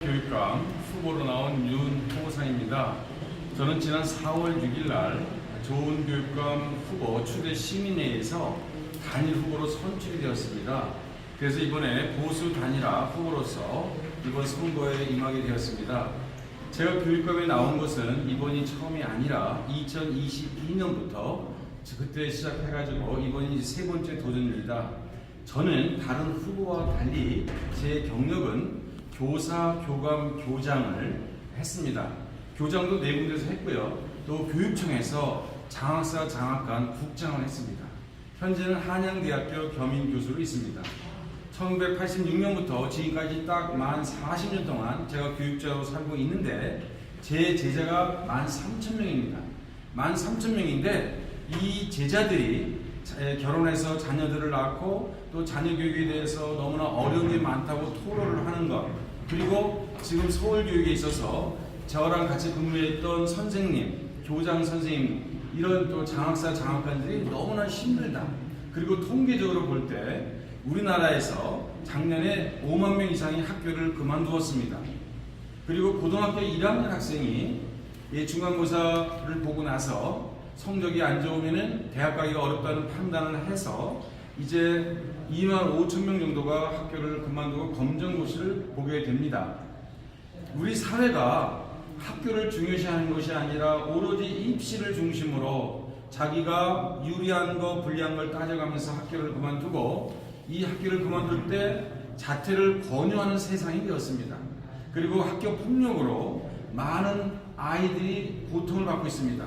교육감 후보로 나온 윤호상입니다. 저는 지난 4월 6일 날 좋은 교육감 후보 추대 시민회에서 단일 후보로 선출이 되었습니다. 그래서 이번에 보수 단일화 후보로서 이번 선거에 임하게 되었습니다. 제가 교육감에 나온 것은 이번이 처음이 아니라 2022년부터 그때 시작해가지고 이번이 세 번째 도전입니다. 저는 다른 후보와 달리 제 경력은 교사, 교감, 교장을 했습니다. 교장도 네 군데서 했고요. 또 교육청에서 장학사, 장학관, 국장을 했습니다. 현재는 한양대학교 겸임교수로 있습니다. 1986년부터 지금까지 딱 만 40년 동안 제가 교육자로 살고 있는데 제 제자가 13,000명입니다. 13,000명인데 이 제자들이 결혼해서 자녀들을 낳고 또 자녀 교육에 대해서 너무나 어려운 게 많다고 토로를 하는 것, 그리고 지금 서울교육에 있어서 저랑 같이 근무했던 선생님, 교장 선생님, 이런 또 장학사, 장학관들이 너무나 힘들다. 그리고 통계적으로 볼 때 우리나라에서 작년에 5만 명 이상이 학교를 그만두었습니다. 그리고 고등학교 1학년 학생이 중간고사를 보고 나서 성적이 안 좋으면 대학 가기가 어렵다는 판단을 해서 이제 2만 5천 명 정도가 학교를 그만두고 검정고시를 보게 됩니다. 우리 사회가 학교를 중요시하는 것이 아니라 오로지 입시를 중심으로 자기가 유리한 거 불리한 걸 따져가면서 학교를 그만두고 이 학교를 그만둘 때 자퇴를 권유하는 세상이 되었습니다. 그리고 학교 폭력으로 많은 아이들이 고통을 받고 있습니다.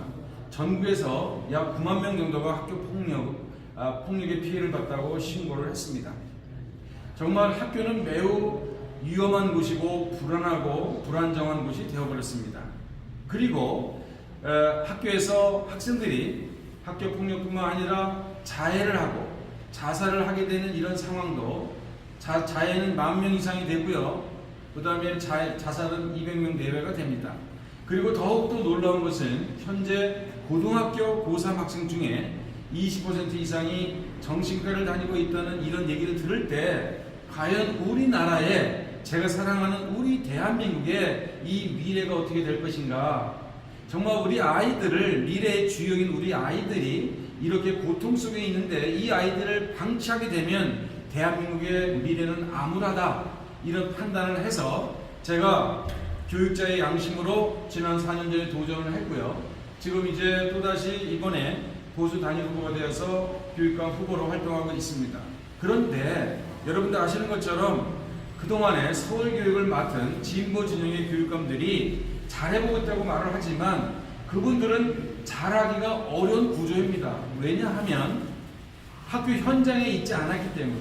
전국에서 약 9만 명 정도가 학교 폭력의 피해를 받다고 신고를 했습니다. 정말 학교는 매우 위험한 곳이고 불안하고 불안정한 곳이 되어버렸습니다. 그리고 학교에서 학생들이 학교 폭력뿐만 아니라 자해를 하고 자살을 하게 되는 이런 상황도 자해는 10,000명 이상이 되고요. 그 다음에 자살은 200명 내외가 됩니다. 그리고 더욱더 놀라운 것은 현재 고등학교 고3 학생 중에 20% 이상이 정신과를 다니고 있다는 이런 얘기를 들을 때 과연 우리나라에 제가 사랑하는 우리 대한민국의 이 미래가 어떻게 될 것인가. 정말 우리 아이들을, 미래의 주역인 우리 아이들이 이렇게 고통 속에 있는데 이 아이들을 방치하게 되면 대한민국의 미래는 암울하다, 이런 판단을 해서 제가 교육자의 양심으로 지난 4년 전에 도전을 했고요. 지금 이제 또다시 이번에 보수 단일 후보가 되어서 교육감 후보로 활동하고 있습니다. 그런데 여러분들 아시는 것처럼 그동안에 서울교육을 맡은 진보 진영의 교육감들이 잘해보고 있다고 말을 하지만 그분들은 잘하기가 어려운 구조입니다. 왜냐하면 학교 현장에 있지 않았기 때문에,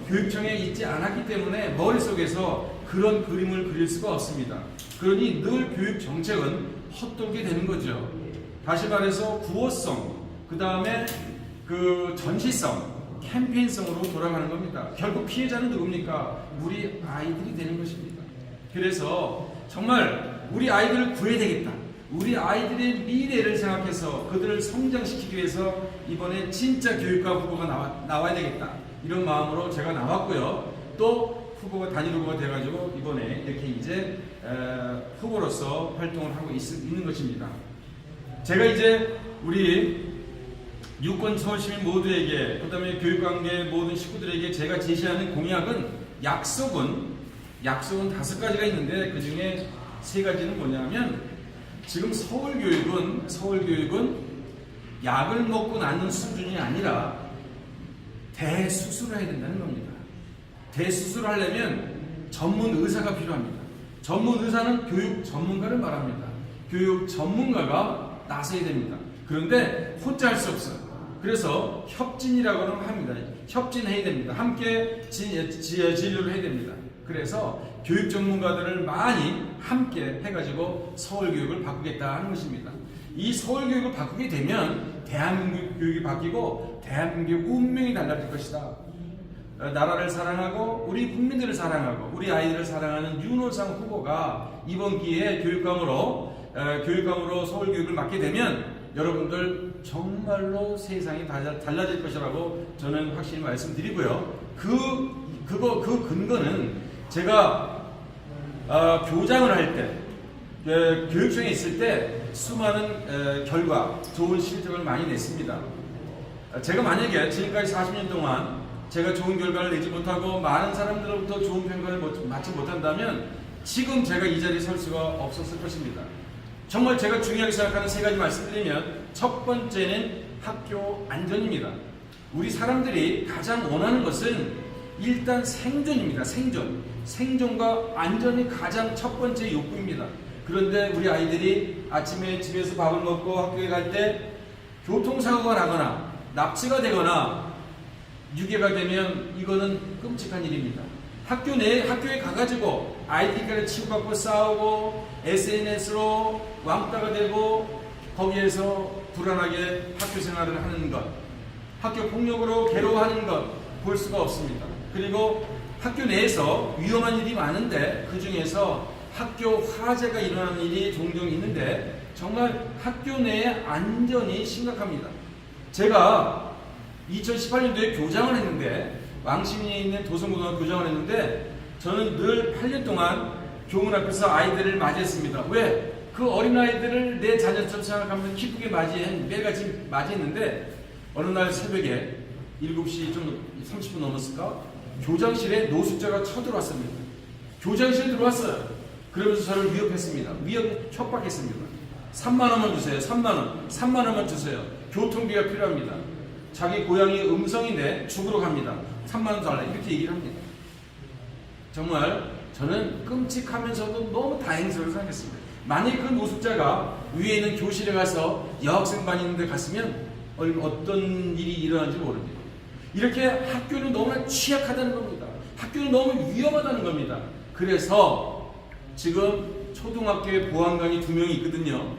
교육청에 있지 않았기 때문에 머릿속에서 그런 그림을 그릴 수가 없습니다. 그러니 늘 교육 정책은 헛돌게 되는 거죠. 다시 말해서 구호성, 그 다음에 전시성, 캠페인성으로 돌아가는 겁니다. 결국 피해자는 누굽니까? 우리 아이들이 되는 것입니다. 그래서 정말 우리 아이들을 구해야 되겠다. 우리 아이들의 미래를 생각해서 그들을 성장시키기 위해서 이번에 진짜 교육감 후보가 나와야 되겠다. 이런 마음으로 제가 나왔고요. 또 후보가 단일 후보가 돼가지고 이번에 이렇게 이제 후보로서 활동을 하고 있는 것입니다. 제가 이제 우리 유권 서울시민 모두에게, 그 다음에 교육관계 모든 식구들에게 제가 제시하는 공약은, 약속은 5가지가 있는데 그 중에 3가지는 뭐냐면, 지금 서울교육은 약을 먹고 낫는 수준이 아니라 대수술을 해야 된다는 겁니다. 대수술을 하려면 전문 의사가 필요합니다. 전문 의사는 교육 전문가를 말합니다. 교육 전문가가 나서야 됩니다. 그런데 혼자 할 수 없어요. 그래서 협진이라고는 합니다. 협진해야 됩니다. 함께 진료를 해야 됩니다. 그래서 교육 전문가들을 많이 함께 해가지고 서울교육을 바꾸겠다 하는 것입니다. 이 서울교육을 바꾸게 되면 대한민국 교육이 바뀌고 대한민국의 운명이 달라질 것이다. 나라를 사랑하고 우리 국민들을 사랑하고 우리 아이들을 사랑하는 윤호상 후보가 이번 기회에 교육감으로 서울교육을 맡게 되면 여러분들 정말로 세상이 달라질 것이라고 저는 확실히 말씀드리고요. 그 근거는 제가 교장을 할 때, 교육청에 있을 때 수많은 결과, 좋은 실적을 많이 냈습니다. 제가 만약에 지금까지 40년 동안 제가 좋은 결과를 내지 못하고 많은 사람들로부터 좋은 평가를 받지 못한다면 지금 제가 이 자리에 설 수가 없었을 것입니다. 정말 제가 중요하게 생각하는 세 가지 말씀드리면, 첫 번째는 학교 안전입니다. 우리 사람들이 가장 원하는 것은 일단 생존입니다. 생존과 안전이 가장 첫 번째 욕구입니다. 그런데 우리 아이들이 아침에 집에서 밥을 먹고 학교에 갈 때 교통사고가 나거나 납치가 되거나 유괴가 되면 이거는 끔찍한 일입니다. 학교에 가가지고 아이들끼리 치고받고 싸우고 SNS로 왕따가 되고 거기에서 불안하게 학교 생활을 하는 것, 학교 폭력으로 괴로워하는 것 볼 수가 없습니다. 그리고 학교 내에서 위험한 일이 많은데 그 중에서 학교 화재가 일어나는 일이 종종 있는데 정말 학교 내의 안전이 심각합니다. 제가 2018년도에 교장을 했는데, 왕십리에 있는 도성고등학교 교장을 했는데, 저는 늘 8년 동안 교문 앞에서 아이들을 맞이했습니다. 왜? 그 어린아이들을 내 자녀처럼 생각하면 기쁘게 매일같이 맞이했는데, 어느 날 새벽에 7시 좀 30분 넘었을까? 교장실에 노숙자가 쳐들어왔습니다. 교장실에 들어왔어요. 그러면서 저를 위협했습니다. 협박했습니다. 3만원만 주세요. 3만원만 주세요. 교통비가 필요합니다. 자기 고향이 음성인데 죽으러 갑니다. 3만원 달라. 이렇게 얘기를 합니다. 정말 저는 끔찍하면서도 너무 다행스럽게 생각했습니다. 만약 그 노숙자가 위에 있는 교실에 가서 여학생반 있는데 갔으면 어떤 일이 일어난지 모릅니다. 이렇게 학교는 너무나 취약하다는 겁니다. 학교는 너무 위험하다는 겁니다. 그래서 지금 초등학교에 보안관이 2명이 있거든요.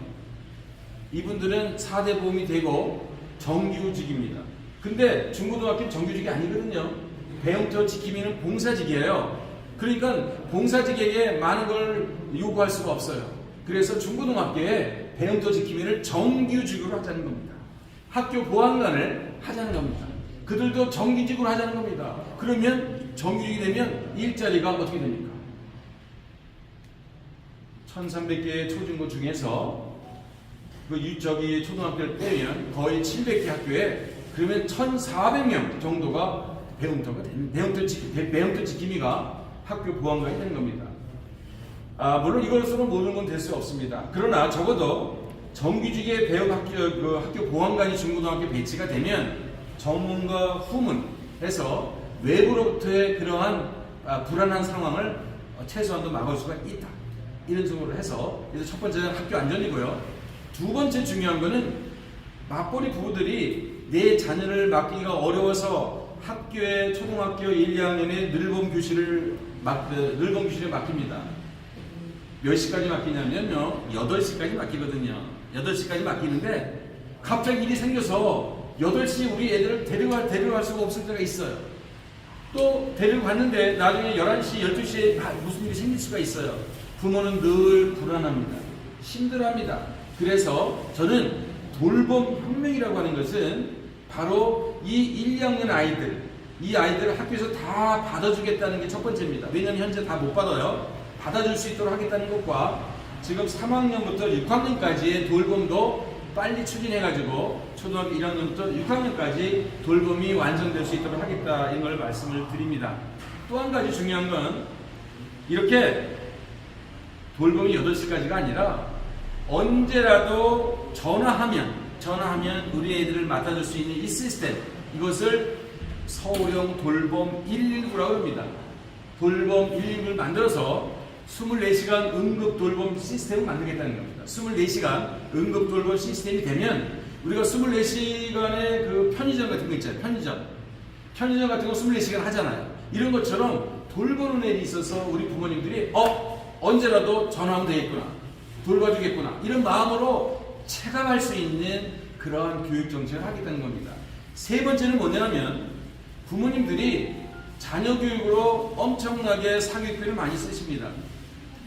이분들은 4대 보험이 되고 정규직입니다. 근데 중고등학교는 정규직이 아니거든요. 배움터 지킴이는 봉사직이에요. 그러니까 봉사직에게 많은 걸 요구할 수가 없어요. 그래서 중고등학교에 배움터 지킴이를 정규직으로 하자는 겁니다. 학교 보안관을 하자는 겁니다. 그들도 정규직으로 하자는 겁니다. 그러면 정규직이 되면 일자리가 어떻게 됩니까? 1300개의 초중고 중에서 초등학교를 빼면 거의 700개 학교에 그러면 1400명 정도가 배움터 지킴이가 학교 보안관이 되는 겁니다. 물론 이것으로 모든 건 될 수 없습니다. 그러나 적어도 정규직의 학교 보안관이 중고등학교 배치가 되면 전문가 후문해서 외부로부터의 그러한 불안한 상황을 최소한도 막을 수가 있다. 이런 식으로 해서, 그래서 첫 번째는 학교 안전이고요. 두 번째 중요한 거는 맞벌이 부부들이 내 자녀를 맡기기가 어려워서 초등학교 1, 2학년에 늘봄 교실에 맡깁니다. 몇 시까지 맡기냐면요, 8시까지 맡기거든요. 8시까지 맡기는데 갑자기 일이 생겨서 8시에 우리 애들을 데려갈 수가 없을 때가 있어요. 또 데리고 갔는데 나중에 11시, 12시에 무슨 일이 생길 수가 있어요. 부모는 늘 불안합니다. 힘들어합니다. 그래서 저는 돌봄 혁명이라고 하는 것은 바로 이 1, 2학년 아이들, 이 아이들을 학교에서 다 받아주겠다는 게 첫 번째입니다. 왜냐하면 현재 다 못 받아요. 받아줄 수 있도록 하겠다는 것과 지금 3학년부터 6학년까지의 돌봄도 빨리 추진해가지고 초등학교 1학년부터 6학년까지 돌봄이 완성될 수 있도록 하겠다, 이런 걸 말씀을 드립니다. 또 한 가지 중요한 건 이렇게 돌봄이 8시까지가 아니라 언제라도 전화하면 우리 애들을 맡아줄 수 있는 이 시스템, 이것을 서울형 돌봄 119라고 합니다. 돌봄 119를 만들어서 24시간 응급 돌봄 시스템을 만들겠다는 겁니다. 24시간 응급 돌봄 시스템이 되면 우리가 24시간의 그 편의점 같은 거 있잖아요. 편의점 같은 거 24시간 하잖아요. 이런 것처럼 돌보는 일이 있어서 우리 부모님들이 언제라도 전화하면 되겠구나, 돌봐주겠구나, 이런 마음으로 체감할 수 있는 그러한 교육 정책을 하겠다는 겁니다. 세 번째는 뭐냐면 부모님들이 자녀 교육으로 엄청나게 사교육비를 많이 쓰십니다.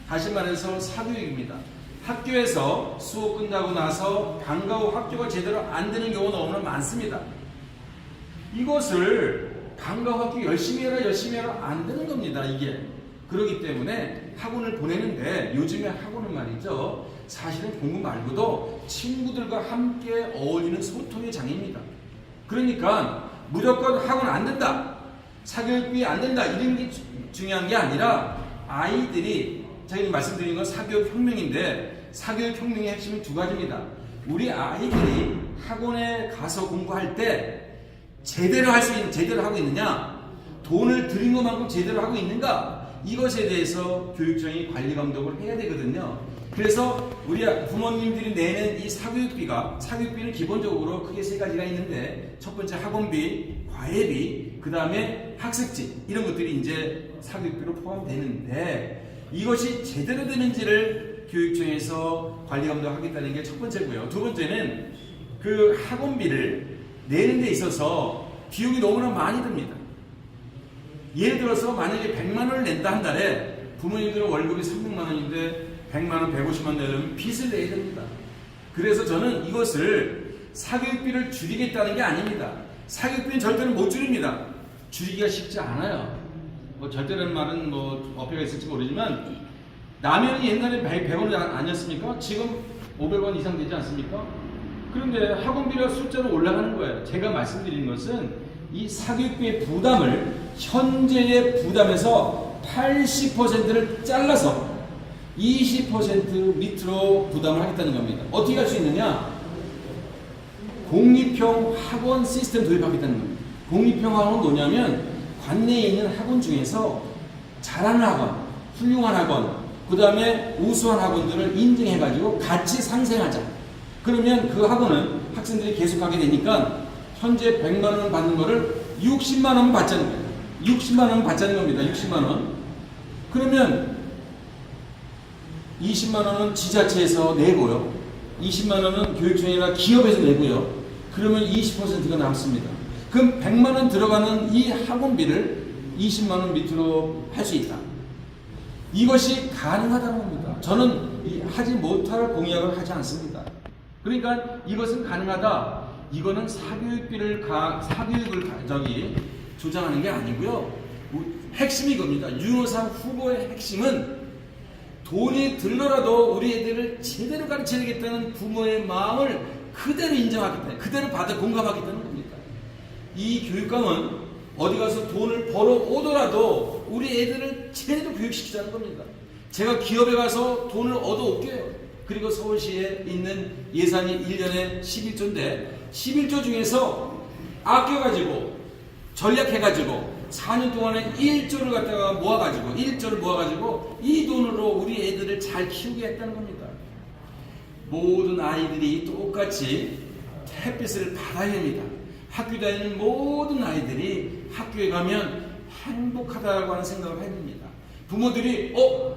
다시 말해서 사교육입니다. 학교에서 수업 끝나고 나서 방과 후 학교가 제대로 안 되는 경우가 너무나 많습니다. 이것을 방과 후 학교 열심히 해라 안 되는 겁니다. 이게 그렇기 때문에 학원을 보내는데 요즘에 학원은 말이죠. 사실은 공부 말고도 친구들과 함께 어울리는 소통의 장입니다. 그러니까 무조건 학원 안 된다, 사교육비 안 된다 이런 게 중요한 게 아니라 아이들이 제가 말씀드린 건 사교육 혁명인데 사교육 혁명의 핵심은 두 가지입니다. 우리 아이들이 학원에 가서 공부할 때 제대로 할 수 있는 제대로 하고 있느냐, 돈을 들인 것만큼 제대로 하고 있는가, 이것에 대해서 교육청이 관리 감독을 해야 되거든요. 그래서 우리 부모님들이 내는 이 사교육비는 기본적으로 크게 세 가지가 있는데, 첫 번째 학원비, 과외비, 그 다음에 학습지, 이런 것들이 이제 사교육비로 포함되는데, 이것이 제대로 되는지를 교육청에서 관리 감독하겠다는 게 첫 번째고요. 두 번째는 그 학원비를 내는 데 있어서 비용이 너무나 많이 듭니다. 예를 들어서 만약에 100만 원을 낸다 한 달에 부모님들은 월급이 300만 원인데 100만 원, 150만 원 내려면 빚을 내야 됩니다. 그래서 저는 이것을 사교육비를 줄이겠다는 게 아닙니다. 사교육비는 절대로 못 줄입니다. 줄이기가 쉽지 않아요. 뭐 절대라는 말은 뭐 어폐가 있을지 모르지만 라면이 옛날에 100원 아니었습니까? 지금 500원 이상 되지 않습니까? 그런데 학원비가 숫자로 올라가는 거예요. 제가 말씀드린 것은 이 사교육비의 부담을 현재의 부담에서 80%를 잘라서 20% 밑으로 부담을 하겠다는 겁니다. 어떻게 할 수 있느냐? 공립형 학원 시스템 도입하겠다는 겁니다. 공립형 학원은 뭐냐면 관내에 있는 학원 중에서 잘하는 학원, 훌륭한 학원, 그 다음에 우수한 학원들을 인증해가지고 같이 상생하자. 그러면 그 학원은 학생들이 계속하게 되니까 현재 100만 원 받는 거를 60만 원 받자는 거예요. 60만 원 받자는 겁니다. 60만 원. 그러면 20만 원은 지자체에서 내고요. 20만 원은 교육청이나 기업에서 내고요. 그러면 20%가 남습니다. 그럼 100만 원 들어가는 이 학원비를 20만 원 밑으로 할 수 있다. 이것이 가능하다는 겁니다. 저는 하지 못할 공약을 하지 않습니다. 그러니까 이것은 가능하다. 이거는 사교육을 주장하는 게 아니고요. 핵심이 이겁니다. 윤호상 후보의 핵심은 돈이 들더라도 우리 애들을 제대로 가르쳐야겠다는 부모의 마음을 그대로 인정하겠다, 그대로 받아 공감하겠다는 겁니다. 이 교육감은 어디 가서 돈을 벌어 오더라도 우리 애들을 제대로 교육시키자는 겁니다. 제가 기업에 가서 돈을 얻어올게요. 그리고 서울시에 있는 예산이 1년에 11조인데 11조 중에서 아껴가지고 전략해가지고 4년 동안에 1조를 갖다가 모아가지고 1조를 모아가지고 이 돈으로 우리 애들을 잘 키우게 했다는 겁니다. 모든 아이들이 똑같이 햇빛을 받아야 합니다. 학교 다니는 모든 아이들이 학교에 가면 행복하다고 하는 생각을 해야 됩니다. 부모들이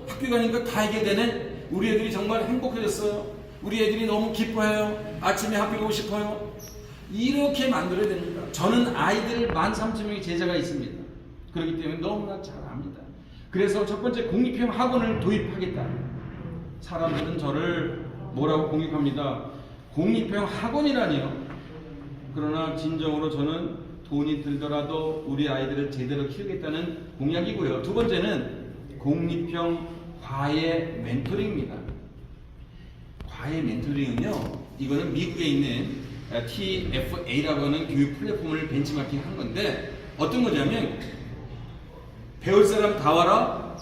학교 가니까 다 이게 되네. 우리 애들이 정말 행복해졌어요. 우리 애들이 너무 기뻐해요. 아침에 학교 가고 싶어요. 이렇게 만들어야 됩니다. 저는 아이들 13,000명의 제자가 있습니다. 그렇기 때문에 너무나 잘 압니다. 그래서 첫 번째 공립형 학원을 도입하겠다. 사람들은 저를 뭐라고 공격합니다. 공립형 학원이라니요. 그러나 진정으로 저는 돈이 들더라도 우리 아이들을 제대로 키우겠다는 공약이고요. 두 번째는 공립형 과외 멘토링입니다. 과외 멘토링은요, 이거는 미국에 있는 TFA라고 하는 교육 플랫폼을 벤치마킹 한 건데, 어떤 거냐면 배울 사람 다 와라,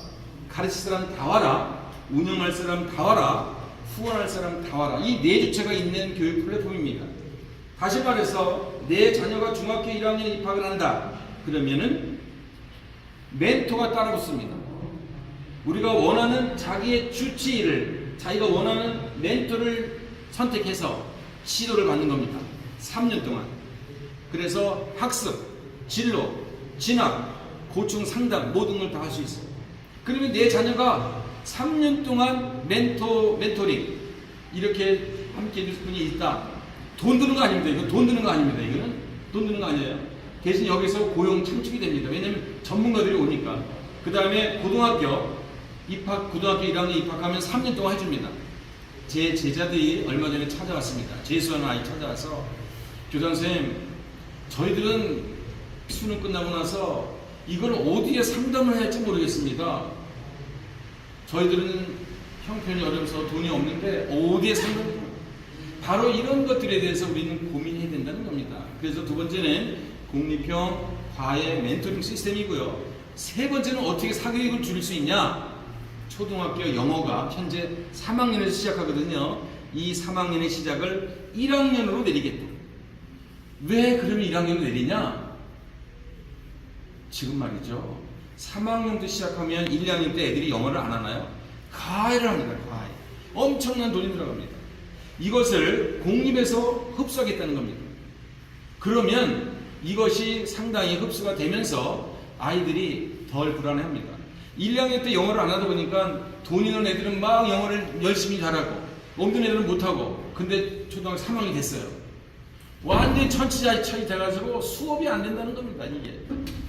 가르칠 사람 다 와라, 운영할 사람 다 와라, 후원할 사람 다 와라. 이 네 주체가 있는 교육 플랫폼입니다. 다시 말해서 내 자녀가 중학교 1학년에 입학을 한다. 그러면은 멘토가 따라 붙습니다. 우리가 원하는 자기의 주치의를, 자기가 원하는 멘토를 선택해서 지도를 받는 겁니다. 3년 동안. 그래서 학습, 진로, 진학, 고충 상담 모든 걸 다 할 수 있어요. 그러면 내 자녀가 3년 동안 멘토링 이렇게 함께 해줄 분이 있다. 돈 드는 거 아닙니다. 이건 돈 드는 거 아닙니다. 이거는 돈 드는 거 아니에요. 대신 여기서 고용 창출이 됩니다. 왜냐하면 전문가들이 오니까. 그 다음에 고등학교 1학년 입학하면 3년 동안 해줍니다. 제 제자들이 얼마 전에 찾아왔습니다. 재수하는 아이 찾아와서 교장선생님, 저희들은 수능 끝나고 나서 이걸 어디에 상담을 해야 할지 모르겠습니다. 저희들은 형편이 어려워서 돈이 없는데 어디에 산 겁니까? 바로 이런 것들에 대해서 우리는 고민해야 된다는 겁니다. 그래서 두 번째는 공립형 과외 멘토링 시스템이고요. 세 번째는 어떻게 사교육을 줄일 수 있냐? 초등학교 영어가 현재 3학년에서 시작하거든요. 이 3학년의 시작을 1학년으로 내리겠다. 왜 그러면 1학년으로 내리냐? 지금 말이죠. 3학년부터 시작하면 1, 2학년 때 애들이 영어를 안 하나요? 과외를 합니다. 과외. 엄청난 돈이 들어갑니다. 이것을 공립에서 흡수하겠다는 겁니다. 그러면 이것이 상당히 흡수가 되면서 아이들이 덜 불안해합니다. 1, 2학년 때 영어를 안 하다 보니까 돈 있는 애들은 막 영어를 열심히 잘하고 없는 애들은 못하고, 근데 초등학교 3학년이 됐어요. 완전히 천지차이 돼가지고 수업이 안 된다는 겁니다. 이게.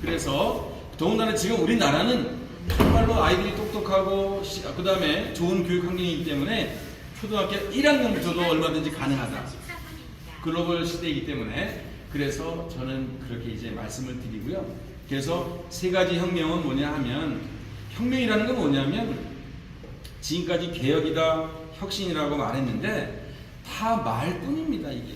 그래서 더군다나 지금 우리나라는 정말로 아이들이 똑똑하고 그 다음에 좋은 교육 환경이기 때문에 초등학교 1학년부터도 얼마든지 가능하다. 글로벌 시대이기 때문에. 그래서 저는 그렇게 이제 말씀을 드리고요. 그래서 세 가지 혁명은 뭐냐 하면, 혁명이라는 건 뭐냐면 지금까지 개혁이다, 혁신이라고 말했는데 다 말뿐입니다. 이게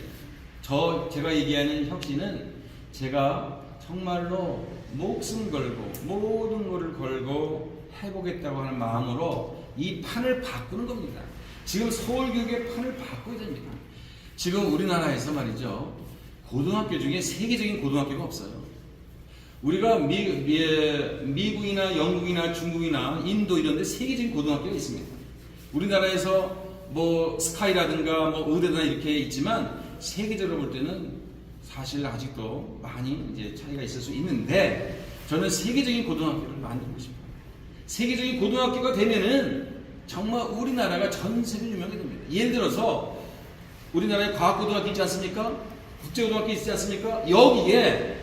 제가 얘기하는 혁신은 제가 정말로 목숨 걸고 모든 것을 걸고 해보겠다고 하는 마음으로 이 판을 바꾸는 겁니다. 지금 서울교육의 판을 바꿔야 됩니다. 지금 우리나라에서 말이죠, 고등학교 중에 세계적인 고등학교가 없어요. 우리가 미국이나 영국이나 중국이나 인도 이런 데 세계적인 고등학교가 있습니다. 우리나라에서 뭐 스카이라든가 뭐 의대나 이렇게 있지만 세계적으로 볼 때는 사실 아직도 많이 이제 차이가 있을 수 있는데, 저는 세계적인 고등학교를 만들고 싶어요. 세계적인 고등학교가 되면은 정말 우리나라가 전 세계로 유명하게 됩니다. 예를 들어서 우리나라에 과학고등학교 있지 않습니까? 국제고등학교 있지 않습니까? 여기에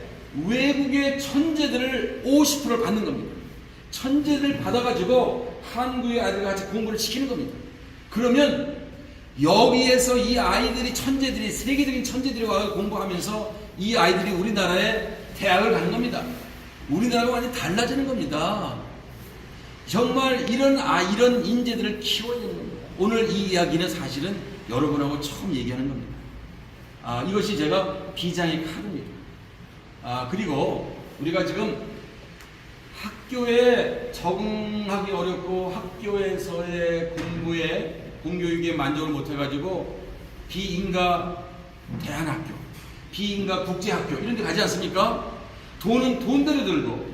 외국의 천재들을 50%를 받는 겁니다. 천재들을 받아가지고 한국의 아이들과 같이 공부를 시키는 겁니다. 그러면 여기에서 이 아이들이 천재들이, 세계적인 천재들이 와서 공부하면서 이 아이들이 우리나라에 대학을 가는 겁니다. 우리나라가 완전히 달라지는 겁니다. 정말 이런 인재들을 키워야 되는 겁니다. 오늘 이 이야기는 사실은 여러분하고 처음 얘기하는 겁니다. 이것이 제가 비장의 카드입니다. 그리고 우리가 지금 학교에 적응하기 어렵고 학교에서의 공교육에 만족을 못해가지고 비인가 대안학교, 비인가 국제학교 이런 데 가지 않습니까? 돈은 돈대로 들고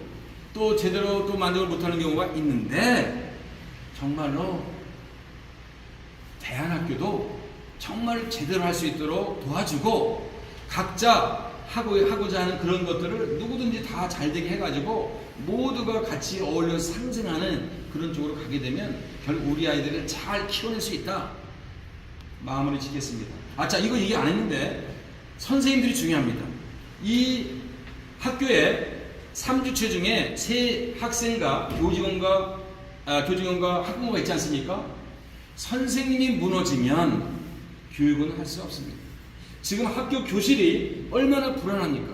또 제대로 또 만족을 못하는 경우가 있는데, 정말로 대안학교도 정말 제대로 할 수 있도록 도와주고 각자 하고자 하는 그런 것들을 누구든지 다 잘 되게 해가지고 모두가 같이 어울려 상생하는 그런 쪽으로 가게 되면 결국 우리 아이들을 잘 키워낼 수 있다. 마무리 짓겠습니다. 자, 이거 얘기 안 했는데 선생님들이 중요합니다. 이 학교에 3주체 중에 세 학생과 교직원과 학부모가 있지 않습니까? 선생님이 무너지면 교육은 할 수 없습니다. 지금 학교 교실이 얼마나 불안합니까?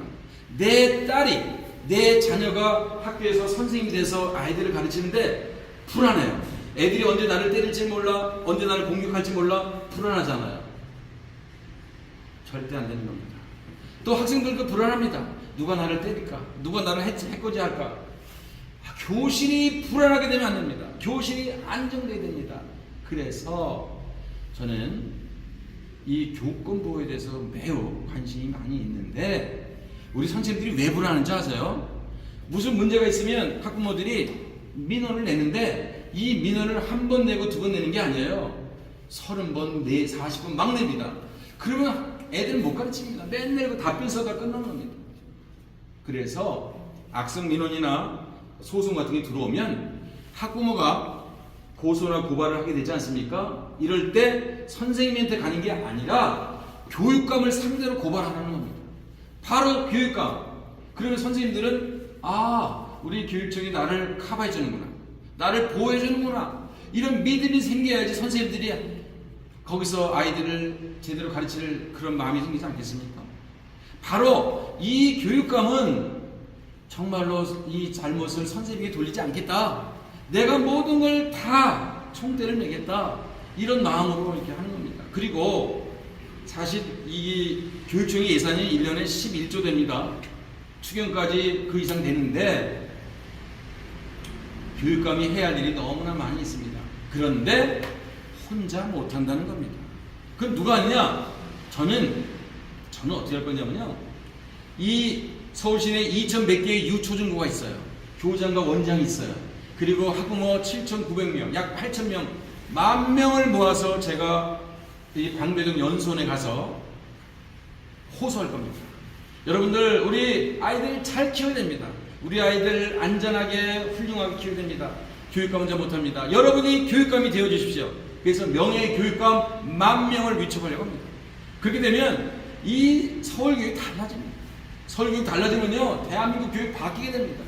내 딸이, 내 자녀가 학교에서 선생님이 돼서 아이들을 가르치는데 불안해요. 애들이 언제 나를 때릴지 몰라, 언제 나를 공격할지 몰라, 불안하잖아요. 절대 안 되는 겁니다. 또 학생들도 불안합니다. 누가 나를 때릴까? 누가 나를 해코지할까? 교실이 불안하게 되면 안 됩니다. 교실이 안정돼야 됩니다. 그래서 저는 이 교권 보호에 대해서 매우 관심이 많이 있는데, 우리 선생님들이 왜 불안한지 아세요? 무슨 문제가 있으면 학부모들이 민원을 내는데 이 민원을 한 번 내고 두 번 내는 게 아니에요. 30번, 40번 막 냅니다. 그러면 애들은 못 가르칩니다. 맨날 그 답변 써다 끝나는 겁니다. 그래서 악성 민원이나 소송 같은 게 들어오면 학부모가 고소나 고발을 하게 되지 않습니까? 이럴 때 선생님한테 가는 게 아니라 교육감을 상대로 고발하는 겁니다. 바로 교육감. 그러면 선생님들은 우리 교육청이 나를 커버해 주는구나, 나를 보호해 주는구나, 이런 믿음이 생겨야지 선생님들이 거기서 아이들을 제대로 가르칠 그런 마음이 생기지 않겠습니까? 바로 이 교육감은 정말로 이 잘못을 선생님에게 돌리지 않겠다, 내가 모든 걸 다 총대를 매겠다. 이런 마음으로 이렇게 하는 겁니다. 그리고 사실 이 교육청의 예산이 1년에 11조 됩니다. 추경까지 그 이상 되는데 교육감이 해야 할 일이 너무나 많이 있습니다. 그런데 혼자 못한다는 겁니다. 그럼 누가 하느냐? 저는 어떻게 할 거냐면요. 이 서울시내 2,100 개의 유초중고가 있어요. 교장과 원장이 있어요. 그리고 학부모 7,900명, 약 8,000명, 10,000명을 모아서 제가 이 방배동 연수원에 가서 호소할 겁니다. 여러분들, 우리 아이들 잘 키워야 됩니다. 우리 아이들 안전하게 훌륭하게 키워야 됩니다. 교육감 혼자 못합니다. 여러분이 교육감이 되어 주십시오. 그래서 명예의 교육감 10,000명을 위촉하려고 합니다. 그렇게 되면 이 서울교육이 달라집니다. 서울교육 달라지면요, 대한민국 교육 바뀌게 됩니다.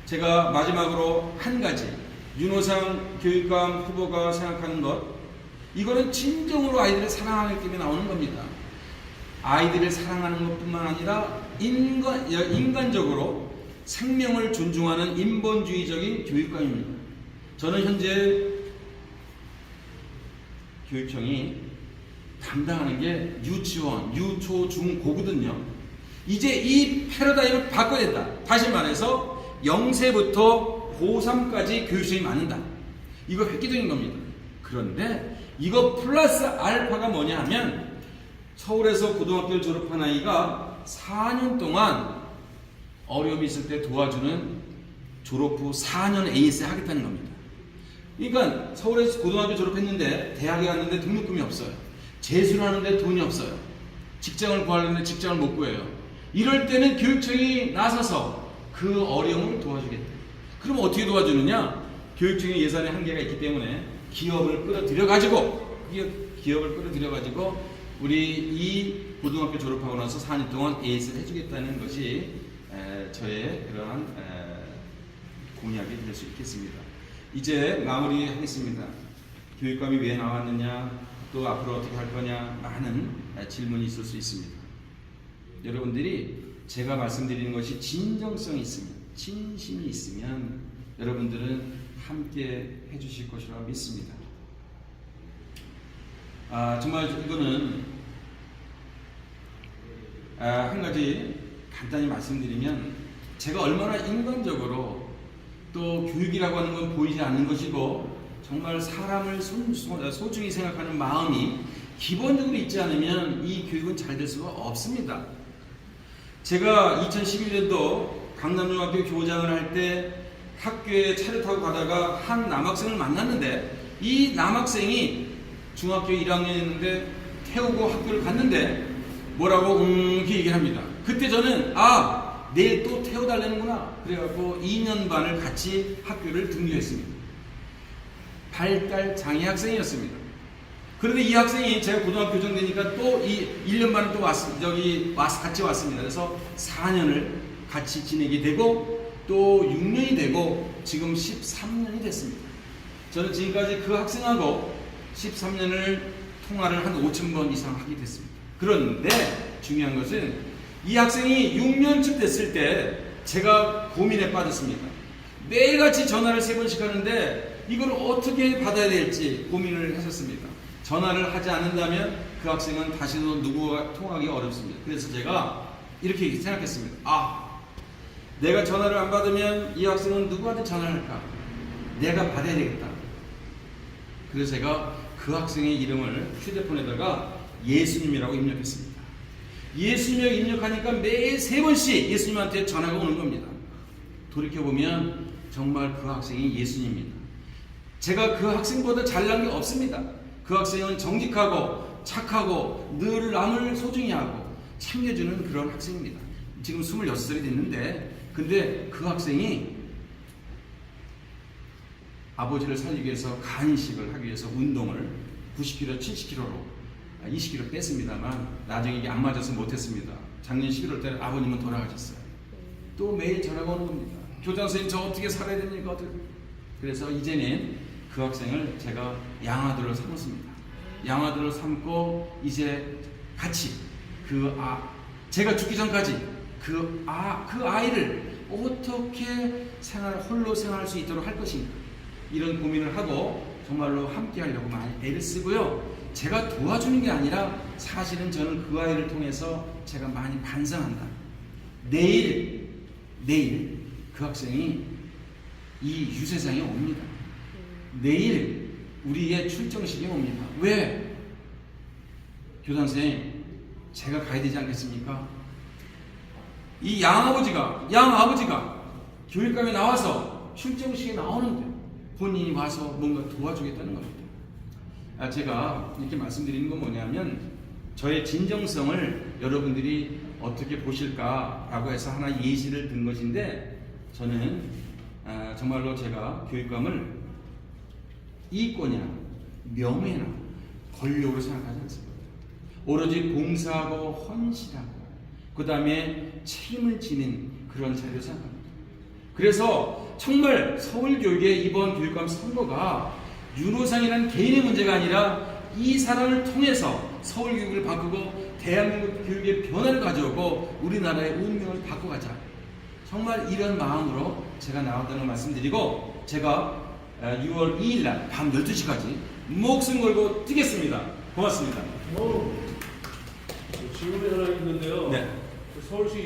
제가 마지막으로 한 가지, 윤호상 교육감 후보가 생각하는 것, 이거는 진정으로 아이들을 사랑하기 때문에 나오는 겁니다. 아이들을 사랑하는 것뿐만 아니라 인간적으로 생명을 존중하는 인본주의적인 교육감입니다. 저는 현재 교육청이 담당하는 게 유치원, 유초, 중, 고거든요. 이제 이 패러다임을 바꿔야 된다. 다시 말해서 0세부터 고3까지 교육청이 맡는다. 이거 획기적인 겁니다. 그런데 이거 플러스 알파가 뭐냐 하면 서울에서 고등학교를 졸업한 아이가 4년 동안 어려움이 있을 때 도와주는 졸업 후 4년 AS 하겠다는 겁니다. 그러니까 서울에서 고등학교 졸업했는데 대학에 갔는데 등록금이 없어요. 재수를 하는데 돈이 없어요. 직장을 구하려는데 직장을 못 구해요. 이럴 때는 교육청이 나서서 그 어려움을 도와주겠다. 그럼 어떻게 도와주느냐? 교육청의 예산에 한계가 있기 때문에 기업을 끌어들여가지고 우리 이 고등학교 졸업하고 나서 4년 동안 AS를 해주겠다는 것이 저의 그러한 공약이 될 수 있겠습니다. 이제 마무리하겠습니다. 교육감이 왜 나왔느냐, 또 앞으로 어떻게 할 거냐, 많은 질문이 있을 수 있습니다. 여러분들이 제가 말씀드리는 것이 진정성이 있으면, 진심이 있으면 여러분들은 함께 해주실 것이라고 믿습니다. 정말 이거는 한 가지 간단히 말씀드리면, 제가 얼마나 인간적으로 또 교육이라고 하는 건 보이지 않는 것이고 정말 사람을 소중히 생각하는 마음이 기본적으로 있지 않으면 이 교육은 잘 될 수가 없습니다. 제가 2011년도 강남중학교 교장을 할 때 학교에 차를 타고 가다가 한 남학생을 만났는데, 이 남학생이 중학교 1학년이었는데 태우고 학교를 갔는데 뭐라고 이렇게 얘기를 합니다. 그때 저는 내일 또 태워달라는구나. 그래갖고 2년 반을 같이 학교를 등교했습니다. 발달 장애 학생이었습니다. 그런데 이 학생이 제가 고등학교 교장 되니까 또 1년 반을 또 같이 왔습니다. 그래서 4년을 같이 지내게 되고 또 6년이 되고 지금 13년이 됐습니다. 저는 지금까지 그 학생하고 13년을 통화를 한 5,000번 이상 하게 됐습니다. 그런데 중요한 것은 이 학생이 6년쯤 됐을 때 제가 고민에 빠졌습니다. 매일같이 전화를 3번씩 하는데 이걸 어떻게 받아야 될지 고민을 했었습니다. 전화를 하지 않는다면 그 학생은 다시는 누구와 통화하기 어렵습니다. 그래서 제가 이렇게 생각했습니다. 내가 전화를 안 받으면 이 학생은 누구한테 전화를 할까? 내가 받아야 되겠다. 그래서 제가 그 학생의 이름을 휴대폰에다가 예수님이라고 입력했습니다. 예수님을 입력하니까 매일 3번씩 예수님한테 전화가 오는 겁니다. 돌이켜보면 정말 그 학생이 예수님입니다. 제가 그 학생보다 잘난 게 없습니다. 그 학생은 정직하고 착하고 늘 남을 소중히 하고 챙겨주는 그런 학생입니다. 지금 26살이 됐는데, 근데 그 학생이 아버지를 살리기 위해서 간식을 하기 위해서 운동을 90kg, 70kg로 20kg 뺐습니다만 나중에 이게 안 맞아서 못했습니다. 작년 11월 달에 아버님은 돌아가셨어요. 또 매일 전화가 오는 겁니다. 교장 선생님, 저 어떻게 살아야 됩니까? 그래서 이제는 그 학생을 제가 양아들로 삼았습니다. 양아들로 삼고 이제 같이 제가 죽기 전까지 그 아이를 어떻게 홀로 생활할 수 있도록 할 것인가, 이런 고민을 하고 정말로 함께 하려고 많이 애를 쓰고요. 제가 도와주는 게 아니라 사실은 저는 그 아이를 통해서 제가 많이 반성한다. 내일 그 학생이 이 유세장에 옵니다. 내일 우리의 출정식이 옵니다. 왜? 교장선생님, 제가 가야 되지 않겠습니까? 이 양아버지가 교육감에 나와서 출정식에 나오는데 본인이 와서 뭔가 도와주겠다는 겁니다. 제가 이렇게 말씀드리는 건 뭐냐면, 저의 진정성을 여러분들이 어떻게 보실까라고 해서 하나 예시를 든 것인데, 저는 정말로 제가 교육감을 이권이나 명예나 권력으로 생각하지 않습니다. 오로지 봉사하고 헌신하고 그 다음에 책임을 지는 그런 자리로 생각합니다. 그래서 정말 서울교육의 이번 교육감 선거가 윤호상이라는 개인의 문제가 아니라 이 사람을 통해서 서울교육을 바꾸고 대한민국 교육의 변화를 가져오고 우리나라의 운명을 바꿔가자, 정말 이런 마음으로 제가 나왔다는 말씀드리고, 제가 6월 2일날 밤 12시까지 목숨 걸고 뛰겠습니다. 고맙습니다. 질문이 하나 있는데요. 네. 서울시